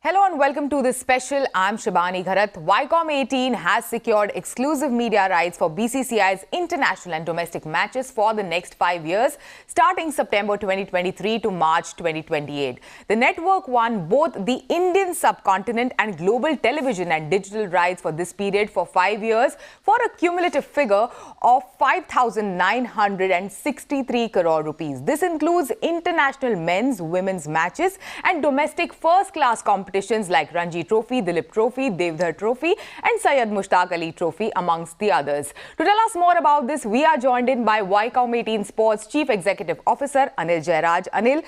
Hello and welcome to this special. I'm Shibani Gharat. Viacom18 has secured exclusive media rights for BCCI's international and domestic matches for the next 5 years, starting September 2023 to March 2028. The network won both the Indian subcontinent and global television and digital rights for this period for 5 years for a cumulative figure of 5,963 crore rupees. This includes international men's, women's matches and domestic first-class competitions like Ranji Trophy, Dilip Trophy, Devdhar Trophy and Syed Mushtaq Ali Trophy amongst the others. To tell us more about this, we are joined in by Viacom18 Sports Chief Executive Officer Anil Jayaraj. Anil,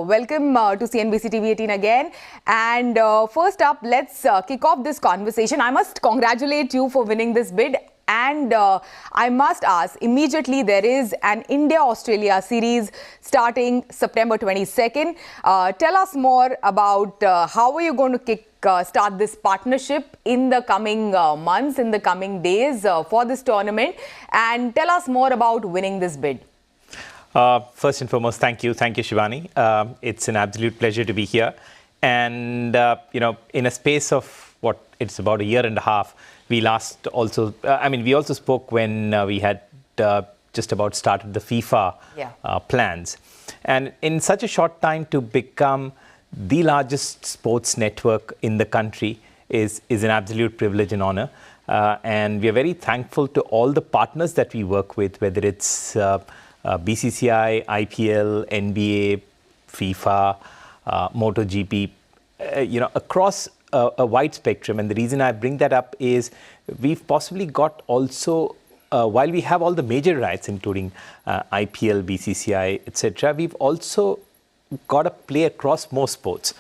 welcome to CNBC-TV18 again. And first up, let's kick off this conversation. I must congratulate you for winning this bid. And I must ask, immediately there is an India-Australia series starting September 22nd. Tell us more about how are you going to start this partnership in the coming months, in the coming days for this tournament. And tell us more about winning this bid. First and foremost, thank you. Thank you, Shibani. It's an absolute pleasure to be here. And, in a space of it's about a year and a half, we also spoke when we had just about started the FIFA plans. And in such a short time to become the largest sports network in the country is an absolute privilege and honor. And we are very thankful to all the partners that we work with, whether it's BCCI, IPL, NBA, FIFA, MotoGP, across a wide spectrum. And the reason I bring that up is we've possibly got also, while we have all the major rights, including IPL, BCCI, etc., we've also got to play across more sports.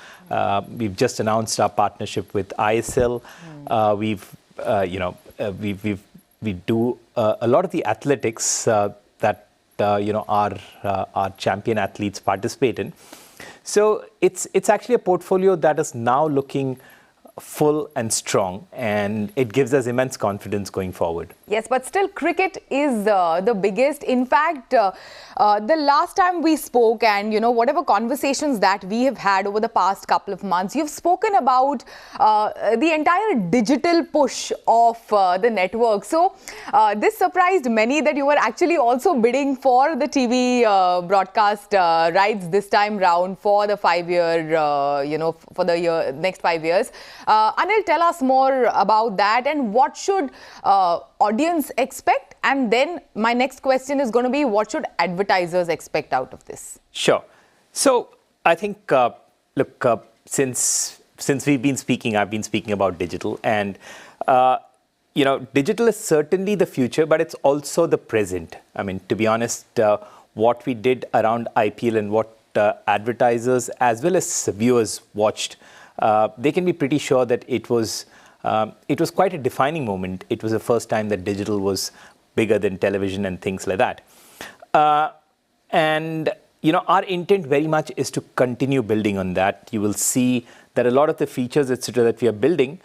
We've just announced our partnership with ISL. We do a lot of the athletics that our champion athletes participate in. So it's actually a portfolio that is now looking full and strong, and it gives us immense confidence going forward. Yes, but still cricket is the biggest. In fact, the last time we spoke and, whatever conversations that we have had over the past couple of months, you've spoken about the entire digital push of the network. So this surprised many that you were actually also bidding for the TV broadcast rights this time round for the 5-year, for the next 5 years. Anil, tell us more about that and what should audience expect? And then my next question is going to be, what should advertisers expect out of this? Sure. So I think, since we've been speaking, I've been speaking about digital. And, digital is certainly the future, but it's also the present. I mean, to be honest, what we did around IPL and what advertisers as well as viewers watched, they can be pretty sure that it was quite a defining moment. It was the first time that digital was bigger than television and things like that. And our intent very much is to continue building on that. You will see that a lot of the features, etc., that we are building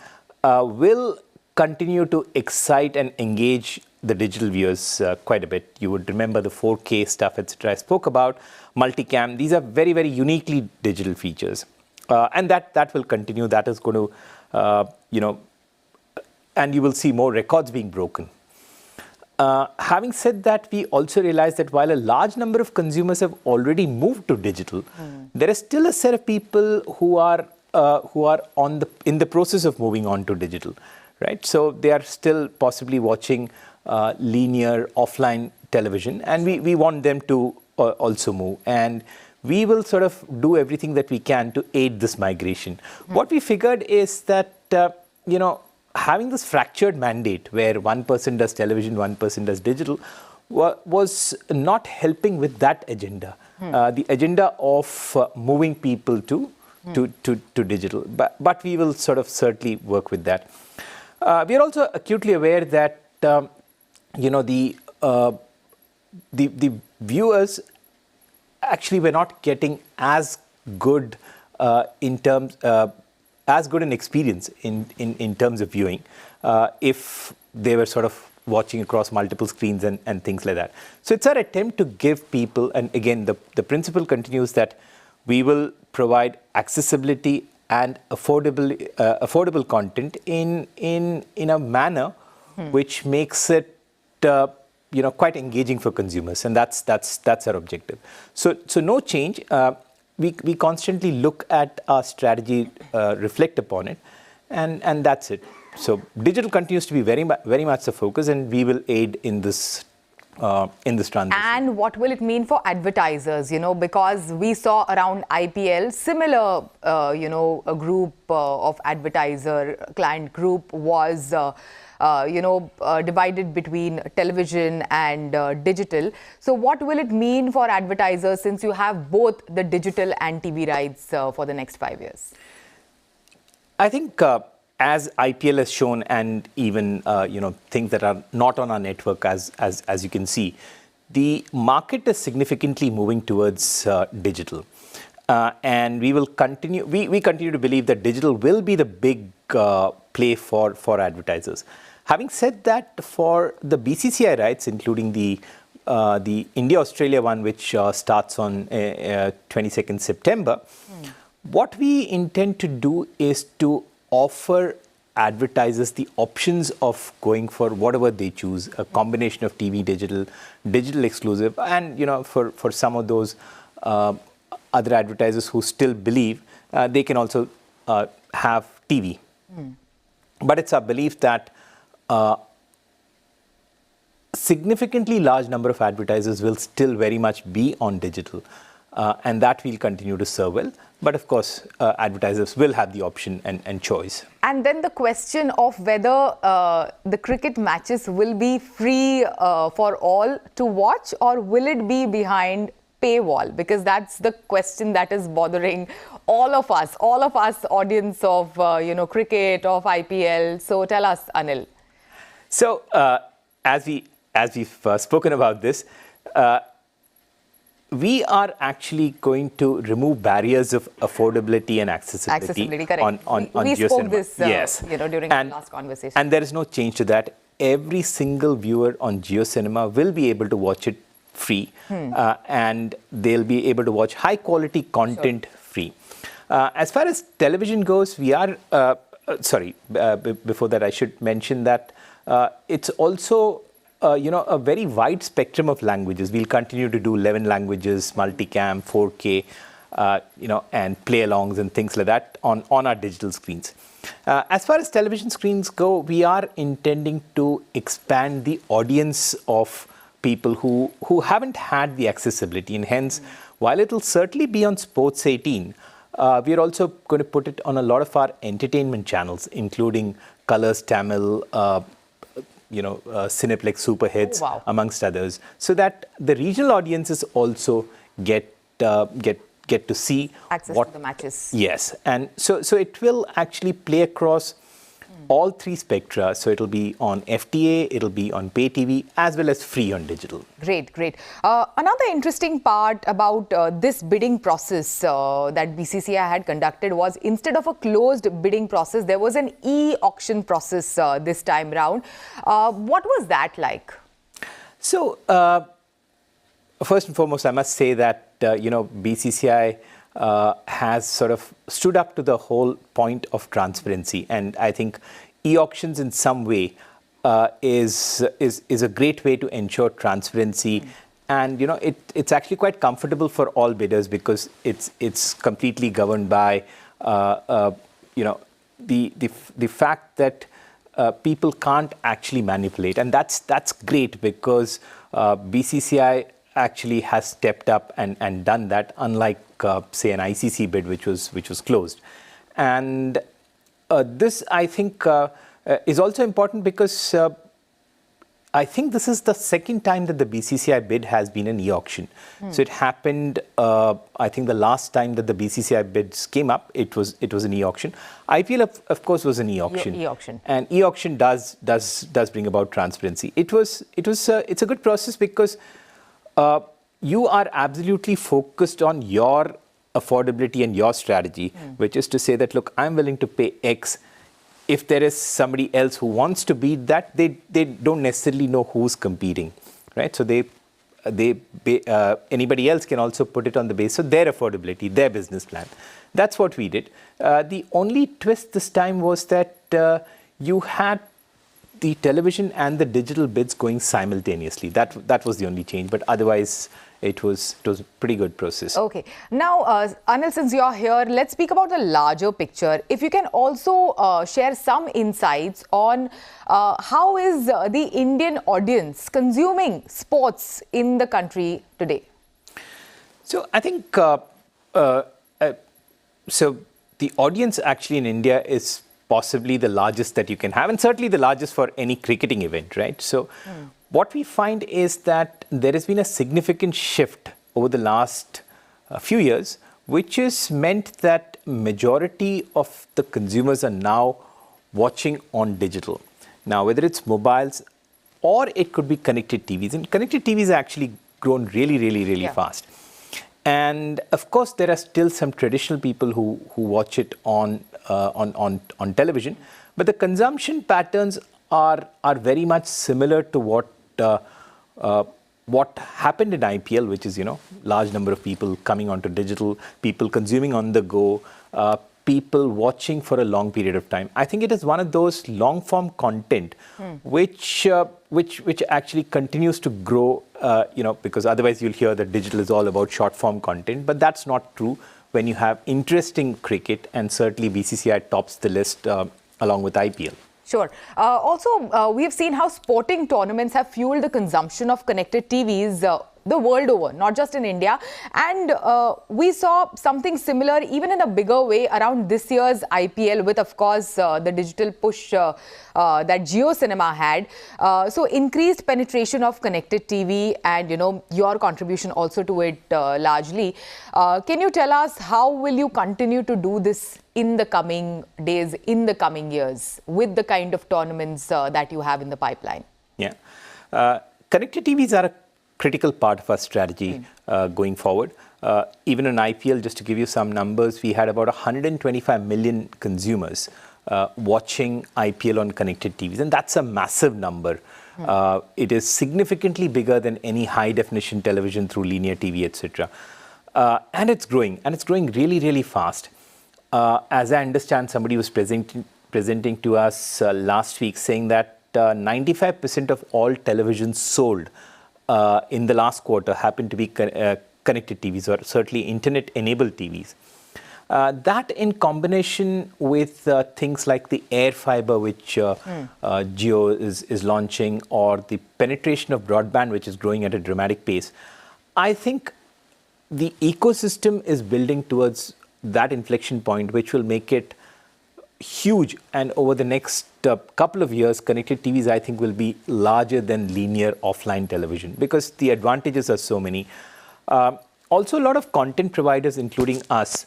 will continue to excite and engage the digital viewers quite a bit. You would remember the 4K stuff, etc. I spoke about, multicam. These are very, very uniquely digital features. And that will continue. That is going to, and you will see more records being broken. Having said that, we also realize that while a large number of consumers have already moved to digital, there is still a set of people who are in the process of moving on to digital, right? So they are still possibly watching linear offline television, and we want them to also move. And we will sort of do everything that we can to aid this migration. What we figured is that, having this fractured mandate where one person does television, one person does digital, was not helping with that agenda. The agenda of moving people to digital. But we will sort of certainly work with that. We are also acutely aware that, the viewers actually we're not getting as good as good an experience in terms of viewing if they were sort of watching across multiple screens and things like that. So it's our attempt to give people, and again the principle continues that we will provide accessibility and affordable content in a manner which makes it quite engaging for consumers, and that's our objective. So no change. We constantly look at our strategy, reflect upon it, and that's it. So digital continues to be very much the focus, and we will aid in this transition. And what will it mean for advertisers? Because we saw around IPL, similar, a group of advertiser client group was, divided between television and digital. So what will it mean for advertisers since you have both the digital and TV rights for the next 5 years? I think as IPL has shown, and even things that are not on our network, as you can see, the market is significantly moving towards digital, and we will continue. We continue to believe that digital will be the big play for advertisers. Having said that, for the BCCI rights, including the India-Australia one, which starts on 22nd September, what we intend to do is to offer advertisers the options of going for whatever they choose, a combination of TV, digital exclusive, and for some of those other advertisers who still believe they can also have TV. But it's our belief that significantly large number of advertisers will still very much be on digital, and that we'll continue to serve well. But of course, advertisers will have the option and choice. And then the question of whether the cricket matches will be free for all to watch, or will it be behind paywall? Because that's the question that is bothering all of us audience of cricket, of IPL. So tell us, Anil. So as we've spoken about this, we are actually going to remove barriers of affordability and accessibility on we JioCinema. spoke this Yes. During the last conversation. And there is no change to that. Every single viewer on JioCinema will be able to watch it free, and they'll be able to watch high quality content free. As far as television goes, we are before that I should mention that it's also a very wide spectrum of languages. We'll continue to do 11 languages, multicam, 4K, and play-alongs and things like that on our digital screens. As far as television screens go, we are intending to expand the audience of people who haven't had the accessibility, and hence, while it will certainly be on Sports 18, we are also going to put it on a lot of our entertainment channels, including Colors Tamil, Cineplex Super Hits, amongst others, so that the regional audiences also get to see access to the matches. Yes, and so it will actually play across all three spectra. So it'll be on FTA, it'll be on pay TV, as well as free on digital. Great. Another interesting part about this bidding process that BCCI had conducted was, instead of a closed bidding process, there was an e-auction process this time round. What was that like? So, first and foremost, I must say that, BCCI has sort of stood up to the whole point of transparency, and I think e-auctions in some way is a great way to ensure transparency, and it's actually quite comfortable for all bidders because it's completely governed by the fact that people can't actually manipulate, and that's great because BCCI actually has stepped up and done that, unlike say an ICC bid which was closed. And this, I think, is also important because I think this is the second time that the BCCI bid has been an e-auction. So it happened, I think the last time that the BCCI bids came up, it was an e-auction. IPL, of course, was an e-auction. And e-auction does bring about transparency. It's a good process because you are absolutely focused on your affordability and your strategy, which is to say that, look, I'm willing to pay X. If there is somebody else who wants to beat that, they don't necessarily know who's competing, right? So anybody else can also put it on the basis of their affordability, their business plan. That's what we did. The only twist this time was that you had the television and the digital bids going simultaneously. That was the only change, but otherwise it was a pretty good process. Okay. Now, Anil, since you're here, let's speak about the larger picture. If you can also share some insights on how is the Indian audience consuming sports in the country today? So I think, so the audience actually in India is possibly the largest that you can have, and certainly the largest for any cricketing event, right? So what we find is that there has been a significant shift over the last few years, which has meant that majority of the consumers are now watching on digital. Now, whether it's mobiles or it could be connected TVs, and connected TVs have actually grown really fast. And of course, there are still some traditional people who watch it on television, but the consumption patterns are very much similar to what happened in IPL, which is, large number of people coming onto digital, people consuming on the go, people watching for a long period of time. I think it is one of those long form content which actually continues to grow, because otherwise you'll hear that digital is all about short form content, but that's not true when you have interesting cricket, and certainly BCCI tops the list along with IPL. Sure. Also, we have seen how sporting tournaments have fueled the consumption of connected TVs the world over, not just in India. And we saw something similar even in a bigger way around this year's IPL with, of course, the digital push that Jio Cinema had. So increased penetration of connected TV and, your contribution also to it largely. Can you tell us how will you continue to do this in the coming days, in the coming years, with the kind of tournaments that you have in the pipeline? Yeah. Connected TVs are a critical part of our strategy going forward. Even in IPL, just to give you some numbers, we had about 125 million consumers watching IPL on connected TVs, and that's a massive number. It is significantly bigger than any high-definition television through linear TV, etc. And it's growing really fast. As I understand, somebody was presenting to us last week saying that 95% of all televisions sold in the last quarter happened to be connected TVs, or certainly internet-enabled TVs. That in combination with things like the air fiber, which Jio is launching, or the penetration of broadband, which is growing at a dramatic pace, I think the ecosystem is building towards that inflection point, which will make it huge. And over the next couple of years, connected TVs, I think, will be larger than linear offline television because the advantages are so many. Also, a lot of content providers, including us,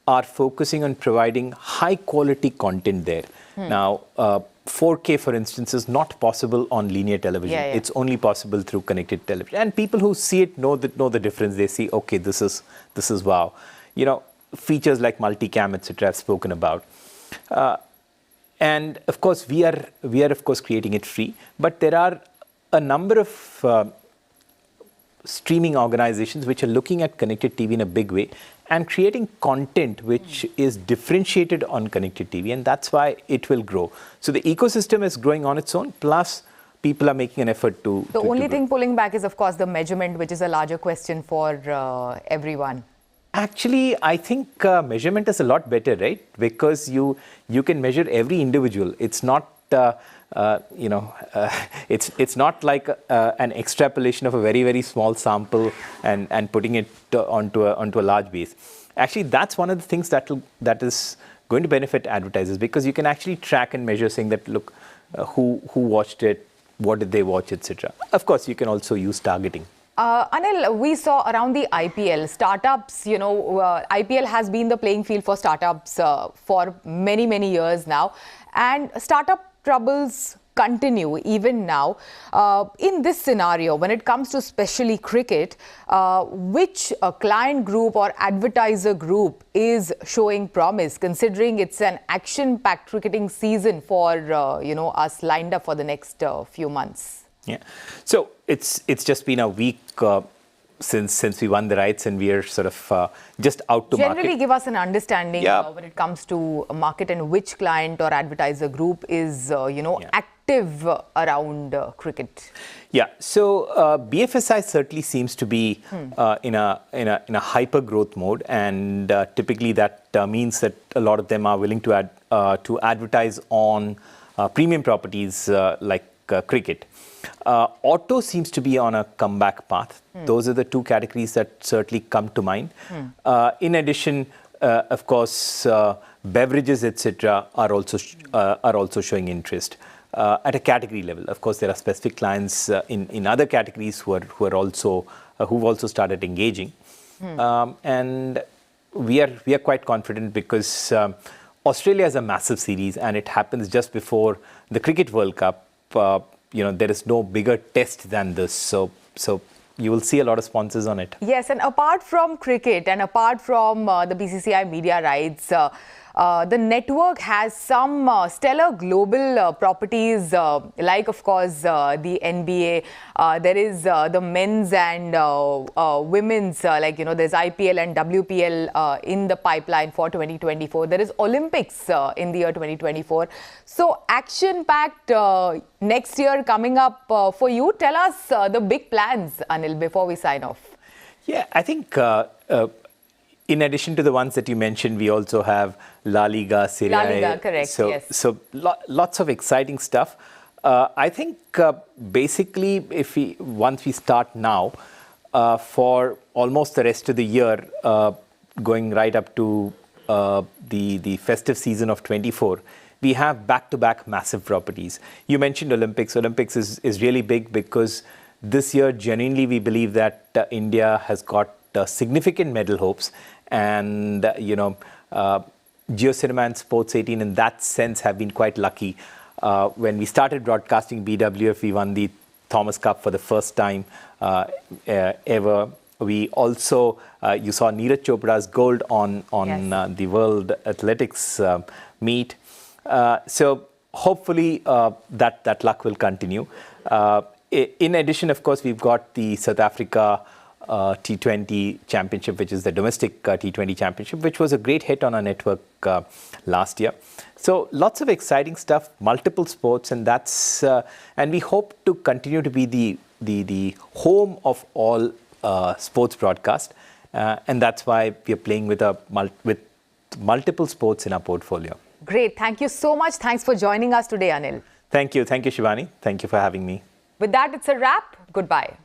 are focusing on providing high quality content there. Now, 4K, for instance, is not possible on linear television. It's only possible through connected television. And people who see it know the difference. They see, okay, this is wow. Features like multicam, etc. I've spoken about. And of course, we are of course creating it free, but there are a number of streaming organizations which are looking at connected TV in a big way and creating content which is differentiated on connected TV, and that's why it will grow. So the ecosystem is growing on its own, plus people are making an effort to... The only thing pulling back is, of course, the measurement, which is a larger question for everyone. Actually, I think measurement is a lot better, right? Because you can measure every individual. It's not, it's not like an extrapolation of a very, very small sample and putting it onto a large base. Actually, that's one of the things that is going to benefit advertisers, because you can actually track and measure, saying that, look, who watched it, what did they watch, etc. Of course, you can also use targeting. Anil, we saw around the IPL, startups, IPL has been the playing field for startups for many, many years now. And startup troubles continue even now. In this scenario, when it comes to especially cricket, which client group or advertiser group is showing promise, considering it's an action-packed cricketing season for, us lined up for the next few months? Yeah. So it's just been a week since we won the rights, and we are sort of just out to Generally, market. give us an understanding Yeah. when it comes to a market and which client or advertiser group is, active around cricket. Yeah, so BFSI certainly seems to be in a hyper growth mode, and typically that means that a lot of them are willing to advertise on premium properties like cricket. Auto seems to be on a comeback path. Those are the two categories that certainly come to mind. In addition, of course, beverages, etc., are also showing interest at a category level. Of course, there are specific clients in other categories who've also started engaging, and we are quite confident because Australia is a massive series, and it happens just before the Cricket World Cup. There is no bigger test than this, so you will see a lot of sponsors on it. Yes, and apart from cricket and apart from the BCCI media rights, the network has some stellar global properties, like, of course, the NBA. There is the men's and women's, there's IPL and WPL in the pipeline for 2024. There is Olympics in the year 2024. So, action-packed next year coming up for you. Tell us the big plans, Anil, before we sign off. Yeah, I think in addition to the ones that you mentioned, we also have La Liga, Serie A. La Liga, correct, yes. So lots of exciting stuff. I think basically, once we start now, for almost the rest of the year, going right up to the festive season of 24, we have back-to-back massive properties. You mentioned Olympics. Olympics is really big because this year, genuinely, we believe that India has got significant medal hopes, and JioCinema and Sports18 in that sense have been quite lucky. When we started broadcasting BWF, we won the Thomas Cup for the first time ever. We also, you saw Neeraj Chopra's gold on yes. The World Athletics meet. So hopefully that luck will continue. In addition, of course, we've got the South Africa T20 Championship, which is the domestic T20 Championship, which was a great hit on our network last year. So lots of exciting stuff, multiple sports, and and we hope to continue to be the home of all sports broadcast, and that's why we are playing with multiple sports in our portfolio. Great, thank you so much. Thanks for joining us today, Anil. Thank you, Shibani. Thank you for having me. With that, it's a wrap. Goodbye.